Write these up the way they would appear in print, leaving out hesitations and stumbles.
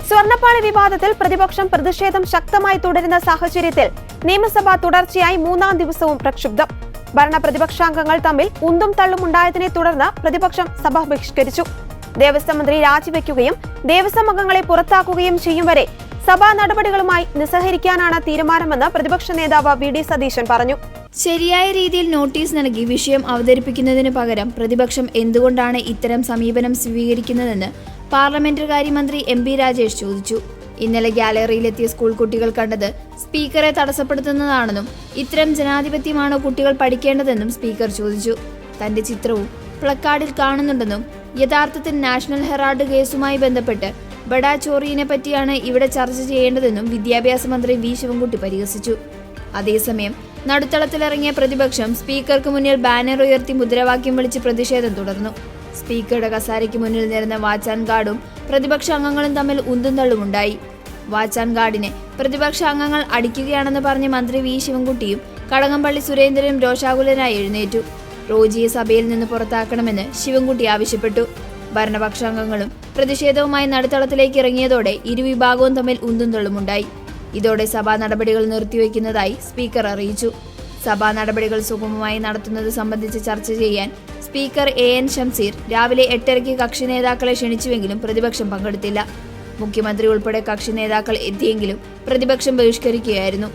സ്വർണ്ണപ്പാളി വിവാദത്തിൽ പ്രതിപക്ഷം പ്രതിഷേധം ശക്തമായി തുടരുന്ന സാഹചര്യത്തിൽ നിയമസഭ തുടർച്ചയായി മൂന്നാം ദിവസവും പ്രക്ഷുബ്ധം. ഭരണ പ്രതിപക്ഷാംഗങ്ങൾ തമ്മിൽ ഉന്തും തള്ളും ഉണ്ടായതിനെ തുടർന്ന് പ്രതിപക്ഷം സഭ ബഹിഷ്കരിച്ചു. ദേവസ്വം മന്ത്രി രാജിവെക്കുകയും ദേവസ്വം അംഗങ്ങളെ പുറത്താക്കുകയും ചെയ്യും വരെ സഭാ നടപടികളുമായി നിസ്സഹരിക്കാനാണ് തീരുമാനമെന്ന് പ്രതിപക്ഷ നേതാവ് വി.ഡി. സതീശൻ പറഞ്ഞു. ശരിയായ രീതിയിൽ നോട്ടീസ് നൽകി വിഷയം അവതരിപ്പിക്കുന്നതിനു പകരം പ്രതിപക്ഷം എന്തുകൊണ്ടാണ് ഇത്തരം സമീപനം സ്വീകരിക്കുന്നതെന്ന് പാർലമെന്ററി കാര്യമന്ത്രി എം.പി. രാജേഷ് ചോദിച്ചു. ഇന്നലെ ഗ്യാലറിയിലെത്തിയ സ്കൂൾ കുട്ടികൾ കണ്ടത് സ്പീക്കറെ തടസ്സപ്പെടുത്തുന്നതാണെന്നും ഇത്തരം ജനാധിപത്യമാണോ കുട്ടികൾ പഠിക്കേണ്ടതെന്നും സ്പീക്കർ ചോദിച്ചു. തന്റെ ചിത്രവും പ്ലക്കാർഡിൽ കാണുന്നുണ്ടെന്നും യഥാർത്ഥത്തിൽ നാഷണൽ ഹെറാൾഡ് കേസുമായി ബന്ധപ്പെട്ട് ബഡാ ചോറിയെ പറ്റിയാണ് ഇവിടെ ചർച്ച ചെയ്യേണ്ടതെന്നും വിദ്യാഭ്യാസ മന്ത്രി വി. ശിവൻകുട്ടി പരിഹസിച്ചു. അതേസമയം നടുത്തളത്തിലിറങ്ങിയ പ്രതിപക്ഷം സ്പീക്കർക്ക് മുന്നിൽ ബാനർ ഉയർത്തി മുദ്രാവാക്യം വിളിച്ച് പ്രതിഷേധം തുടർന്നു. സ്പീക്കറുടെ കസാരയ്ക്ക് മുന്നിൽ നിരന്ന വാച്ച് ആൻഡ് ഗാർഡും പ്രതിപക്ഷ അംഗങ്ങളും തമ്മിൽ ഉന്തും തള്ളുമുണ്ടായി. വാച്ച് ആൻഡ് ഗാർഡിനെ പ്രതിപക്ഷ അംഗങ്ങൾ അടിക്കുകയാണെന്ന് പറഞ്ഞ് മന്ത്രി വി. ശിവൻകുട്ടിയും കടകംപള്ളി സുരേന്ദ്രനും രോഷാകുലനായി എഴുന്നേറ്റു. റോജിയെ സഭയിൽ നിന്ന് പുറത്താക്കണമെന്ന് ശിവൻകുട്ടി ആവശ്യപ്പെട്ടു. ഭരണപക്ഷാംഗങ്ങളും പ്രതിഷേധവുമായി നടുത്തളത്തിലേക്ക് ഇറങ്ങിയതോടെ ഇരുവിഭാഗവും തമ്മിൽ ഉന്തും തള്ളുമുണ്ടായി. ഇതോടെ സഭാ നടപടികൾ നിർത്തിവെക്കുന്നതായി സ്പീക്കർ അറിയിച്ചു. സഭാ നടപടികൾ സുഗമമായി നടത്തുന്നത് സംബന്ധിച്ച് ചർച്ച ചെയ്യാൻ സ്പീക്കർ എ.എൻ. ഷംസീർ രാവിലെ 8:30 കക്ഷി നേതാക്കളെ ക്ഷണിച്ചുവെങ്കിലും പ്രതിപക്ഷം പങ്കെടുത്തില്ല. മുഖ്യമന്ത്രി ഉൾപ്പെടെ കക്ഷി നേതാക്കൾ എത്തിയെങ്കിലും പ്രതിപക്ഷം ബഹിഷ്കരിക്കുകയായിരുന്നു.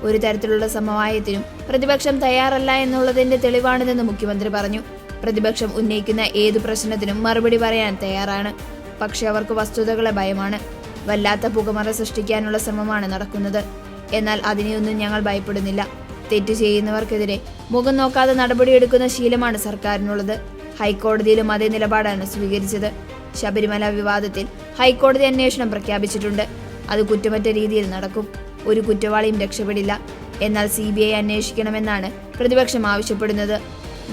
ഒരു തരത്തിലുള്ള സമവായത്തിനും പ്രതിപക്ഷം തയ്യാറല്ല എന്നുള്ളതിന്റെ തെളിവാണിതെന്ന് മുഖ്യമന്ത്രി പറഞ്ഞു. പ്രതിപക്ഷം ഉന്നയിക്കുന്ന ഏതു പ്രശ്നത്തിനും മറുപടി പറയാൻ തയ്യാറാണ്. പക്ഷെ അവർക്ക് വസ്തുതകളെ ഭയമാണ്. വല്ലാത്ത പുകമറ സൃഷ്ടിക്കാനുള്ള ശ്രമമാണ് നടക്കുന്നത്. എന്നാൽ അതിനെയൊന്നും ഞങ്ങൾ ഭയപ്പെടുന്നില്ല. തെറ്റ് ചെയ്യുന്നവർക്കെതിരെ മുഖം നോക്കാതെ നടപടിയെടുക്കുന്ന ശീലമാണ് സർക്കാരിനുള്ളത്. ഹൈക്കോടതിയിലും അതേ നിലപാടാണ് സ്വീകരിച്ചത്. ശബരിമല വിവാദത്തിൽ ഹൈക്കോടതി അന്വേഷണം പ്രഖ്യാപിച്ചിട്ടുണ്ട്. അത് കുറ്റമറ്റ രീതിയിൽ നടക്കും. ഒരു കുറ്റവാളിയും രക്ഷപ്പെടില്ല. എന്നാൽ CBI അന്വേഷിക്കണമെന്നാണ് പ്രതിപക്ഷം ആവശ്യപ്പെടുന്നത്.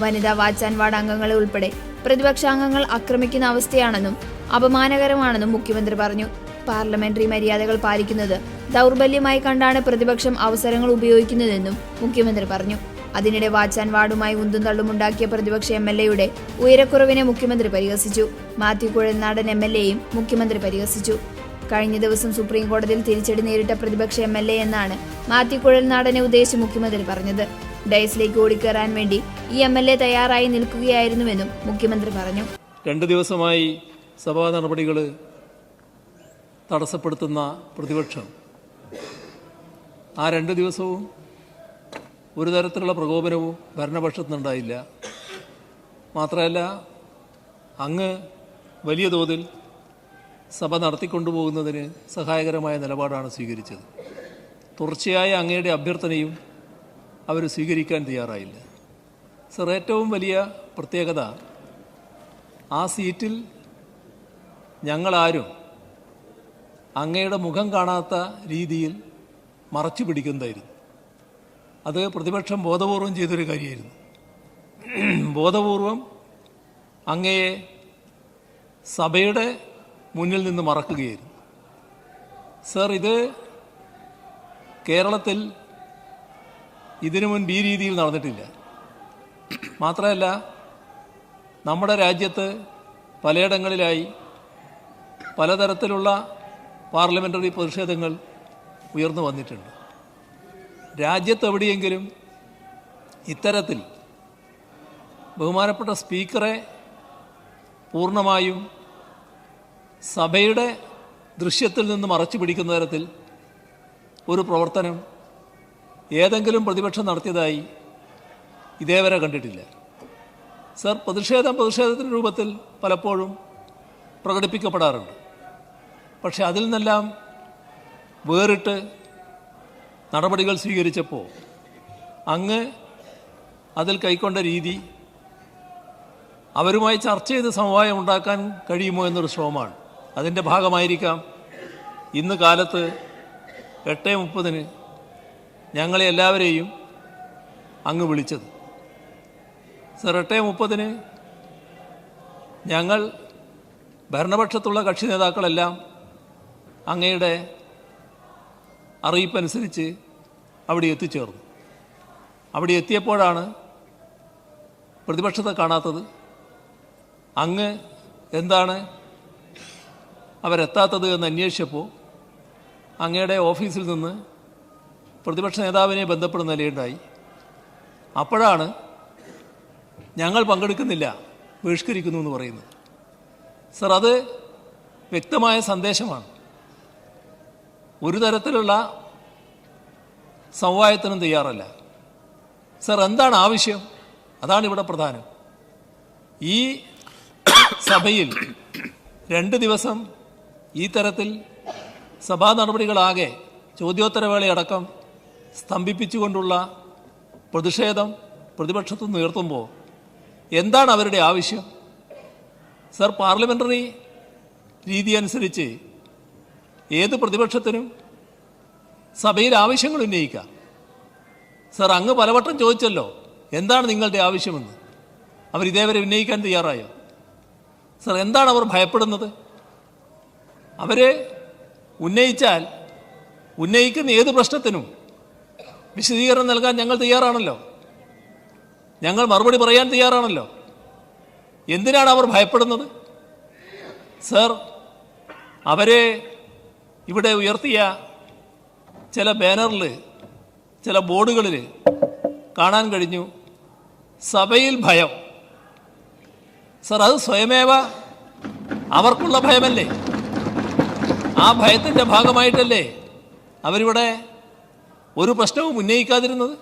വനിതാ വാച്ച് ആൻഡ് വാർഡ് അംഗങ്ങളെ ഉൾപ്പെടെ പ്രതിപക്ഷാംഗങ്ങൾ ആക്രമിക്കുന്ന അവസ്ഥയാണെന്നും അപമാനകരമാണെന്നും മുഖ്യമന്ത്രി പറഞ്ഞു. പാർലമെന്ററി മര്യാദകൾ പാലിക്കുന്നത് ദൗർബല്യമായി കണ്ടാണ് പ്രതിപക്ഷം അവസരങ്ങൾ ഉപയോഗിക്കുന്നതെന്നും മുഖ്യമന്ത്രി പറഞ്ഞു. അതിനിടെ വാച്ച് ആൻഡ് വാർഡുമായി ഉന്തും തള്ളുമുണ്ടാക്കിയ പ്രതിപക്ഷ MLA-യുടെ ഉയരക്കുറവിനെ മുഖ്യമന്ത്രി പരിഹസിച്ചു. മാത്യു കുഴൽനാടൻ MLA-യും മുഖ്യമന്ത്രി പരിഹസിച്ചു. കഴിഞ്ഞ ദിവസം സുപ്രീം കോടതിയിൽ തിരിച്ചടി നേരിട്ട പ്രതിപക്ഷ MLA എന്നാണ് മാത്യു കുഴൽനാടനെ ഉദ്ദേശിച്ച് മുഖ്യമന്ത്രി പറഞ്ഞത്. ഡയസിലേക്ക് ഓടിക്കയറാൻ വേണ്ടി ഈ MLA തയ്യാറായി നിൽക്കുകയായിരുന്നുവെന്നും മുഖ്യമന്ത്രി പറഞ്ഞു. 2 ദിവസമായി സഭാ നടപടികൾ തടസ്സപ്പെടുത്തുന്ന പ്രതിപക്ഷം ആ 2 ദിവസവും ഒരു തരത്തിലുള്ള പ്രകോപനവും ഭരണപക്ഷത്തിനുണ്ടായില്ല. മാത്രമല്ല, അങ്ങ് വലിയ തോതിൽ സഭ നടത്തിക്കൊണ്ടുപോകുന്നതിന് സഹായകരമായ നിലപാടാണ് സ്വീകരിച്ചത്. തുടർച്ചയായ അങ്ങയുടെ അഭ്യർത്ഥനയും അവർ സ്വീകരിക്കാൻ തയ്യാറായില്ല. സർ, ഏറ്റവും വലിയ പ്രത്യേകത ആ സീറ്റിൽ ഞങ്ങളാരും അങ്ങയുടെ മുഖം കാണാത്ത രീതിയിൽ മറച്ചു പിടിക്കുന്നതായിരുന്നു. അത് പ്രതിപക്ഷം ബോധപൂർവം ചെയ്തൊരു കാര്യമായിരുന്നു. ബോധപൂർവം അങ്ങയെ സഭയുടെ മുന്നിൽ നിന്ന് മറക്കുകയായിരുന്നു. സർ, ഇത് കേരളത്തിൽ ഇതിനു മുൻപ് ഈ രീതിയിൽ നടന്നിട്ടില്ല. മാത്രമല്ല, നമ്മുടെ രാജ്യത്ത് പലയിടങ്ങളിലായി പലതരത്തിലുള്ള പാർലമെൻ്ററി പ്രതിഷേധങ്ങൾ ഉയർന്നു വന്നിട്ടുണ്ട്. രാജ്യത്തെവിടെയെങ്കിലും ഇത്തരത്തിൽ ബഹുമാനപ്പെട്ട സ്പീക്കറെ പൂർണ്ണമായും സഭയുടെ ദൃശ്യത്തിൽ നിന്ന് മറച്ചു പിടിക്കുന്ന തരത്തിൽ ഒരു പ്രവർത്തനം ഏതെങ്കിലും പ്രതിപക്ഷം നടത്തിയതായി ഇതേവരെ കണ്ടിട്ടില്ല. സർ, പ്രതിഷേധത്തിൻ്റെ രൂപത്തിൽ പലപ്പോഴും പ്രകടിപ്പിക്കപ്പെടാറുണ്ട്. പക്ഷെ അതിൽ നിന്നെല്ലാം വേറിട്ട് നടപടികൾ സ്വീകരിച്ചപ്പോൾ അങ്ങ് അതിൽ കൈക്കൊണ്ട രീതി അവരുമായി ചർച്ച ചെയ്ത് സമവായം ഉണ്ടാക്കാൻ കഴിയുമോ എന്നൊരു ശ്രമമാണ്. അതിൻ്റെ ഭാഗമായിരിക്കാം ഇന്ന് കാലത്ത് 8:30 ഞങ്ങളെ എല്ലാവരെയും അങ്ങ് വിളിച്ചത്. സർ, 8:30 ഞങ്ങൾ ഭരണപക്ഷത്തുള്ള കക്ഷി നേതാക്കളെല്ലാം അങ്ങയുടെ അറിയിപ്പനുസരിച്ച് അവിടെ എത്തിച്ചേർന്നു. അവിടെ എത്തിയപ്പോഴാണ് പ്രതിപക്ഷത്തെ കാണാത്തത്. അങ്ങ് എന്താണ് അവരെത്താത്തത് എന്ന് അന്വേഷിച്ചപ്പോൾ അങ്ങയുടെ ഓഫീസിൽ നിന്ന് പ്രതിപക്ഷ നേതാവിനെ ബന്ധപ്പെടുന്ന നിലയുണ്ടായി. അപ്പോഴാണ് ഞങ്ങൾ പങ്കെടുക്കുന്നില്ല, ബഹിഷ്കരിക്കുന്നു എന്ന് പറയുന്നത്. സർ, അത് വ്യക്തമായ സന്ദേശമാണ്. ഒരു തരത്തിലുള്ള സമവായത്തിനും തയ്യാറല്ല. സർ, എന്താണ് ആവശ്യം? അതാണ് ഇവിടെ പ്രധാനം. ഈ സഭയിൽ 2 ദിവസം ഈ തരത്തിൽ സഭാ നടപടികളാകെ ചോദ്യോത്തരവേളയടക്കം സ്തംഭിപ്പിച്ചുകൊണ്ടുള്ള പ്രതിഷേധം പ്രതിപക്ഷത്തു നിന്ന് ഉയർത്തുമ്പോൾ എന്താണ് അവരുടെ ആവശ്യം? സർ, പാർലമെൻ്ററി രീതി അനുസരിച്ച് ഏത് പ്രതിപക്ഷത്തിനും സഭയിൽ ആവശ്യങ്ങൾ ഉന്നയിക്കാം. സർ, അങ്ങ് പലവട്ടം ചോദിച്ചല്ലോ എന്താണ് നിങ്ങളുടെ ആവശ്യമെന്ന്. അവരിതേവരെ ഉന്നയിക്കാൻ തയ്യാറായോ? സർ, എന്താണ് അവർ ഭയപ്പെടുന്നത്? അവർ ഉന്നയിച്ചാൽ ഉന്നയിക്കുന്ന ഏത് പ്രശ്നത്തിനും വിശദീകരണം നൽകാൻ ഞങ്ങൾ തയ്യാറാണല്ലോ, ഞങ്ങൾ മറുപടി പറയാൻ തയ്യാറാണല്ലോ. എന്തിനാണ് അവർ ഭയപ്പെടുന്നത്? സർ, അവരെ ഇവിടെ ഉയർത്തിയ ചില ബാനറിൽ, ചില ബോർഡുകളിൽ കാണാൻ കഴിഞ്ഞു സഭയിൽ ഭയം. സർ, അത് സ്വയമേവ അവർക്കുള്ള ഭയമല്ലേ? ആ ഭയത്തിൻ്റെ ഭാഗമായിട്ടല്ലേ അവരിവിടെ ഒരു പ്രശ്നവും ഉന്നയിക്കാതിരുന്നത്?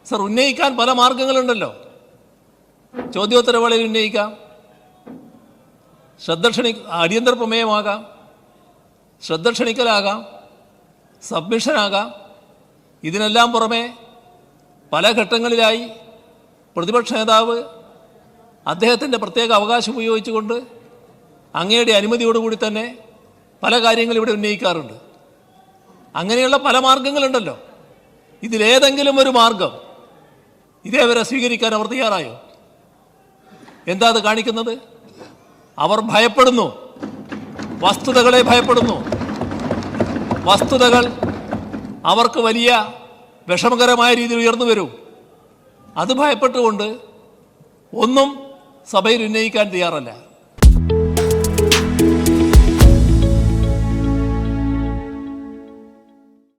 സർ, ഉന്നയിക്കാൻ പല മാർഗങ്ങളുണ്ടല്ലോ. ചോദ്യോത്തരവേളയിൽ ഉന്നയിക്കാം, അടിയന്തര പ്രമേയമാകാം, ശ്രദ്ധ ക്ഷണിക്കലാകാം, സബ്മിഷനാകാം. ഇതിനെല്ലാം പുറമെ പല ഘട്ടങ്ങളിലായി പ്രതിപക്ഷ നേതാവ് അദ്ദേഹത്തിൻ്റെ പ്രത്യേക അവകാശം ഉപയോഗിച്ചുകൊണ്ട് അങ്ങയുടെ അനുമതിയോടുകൂടി തന്നെ പല കാര്യങ്ങളും ഇവിടെ ഉന്നയിക്കാറുണ്ട്. അങ്ങനെയുള്ള പല മാർഗങ്ങളുണ്ടല്ലോ. ഇതിലേതെങ്കിലും ഒരു മാർഗം ഇതേവരെ സ്വീകരിക്കാൻ അവർ തയ്യാറായോ? എന്താ അത് കാണിക്കുന്നത്? അവർ ഭയപ്പെടുന്നു, വസ്തുതകളെ ഭയപ്പെടുന്നു. വസ്തുതകൾ അവർക്ക് വലിയ വിഷമകരമായ രീതിയിൽ ഉയർന്നു വരും. അത് ഭയപ്പെട്ടുകൊണ്ട് ഒന്നും സഭയിൽ ഉന്നയിക്കാൻ തയ്യാറല്ല.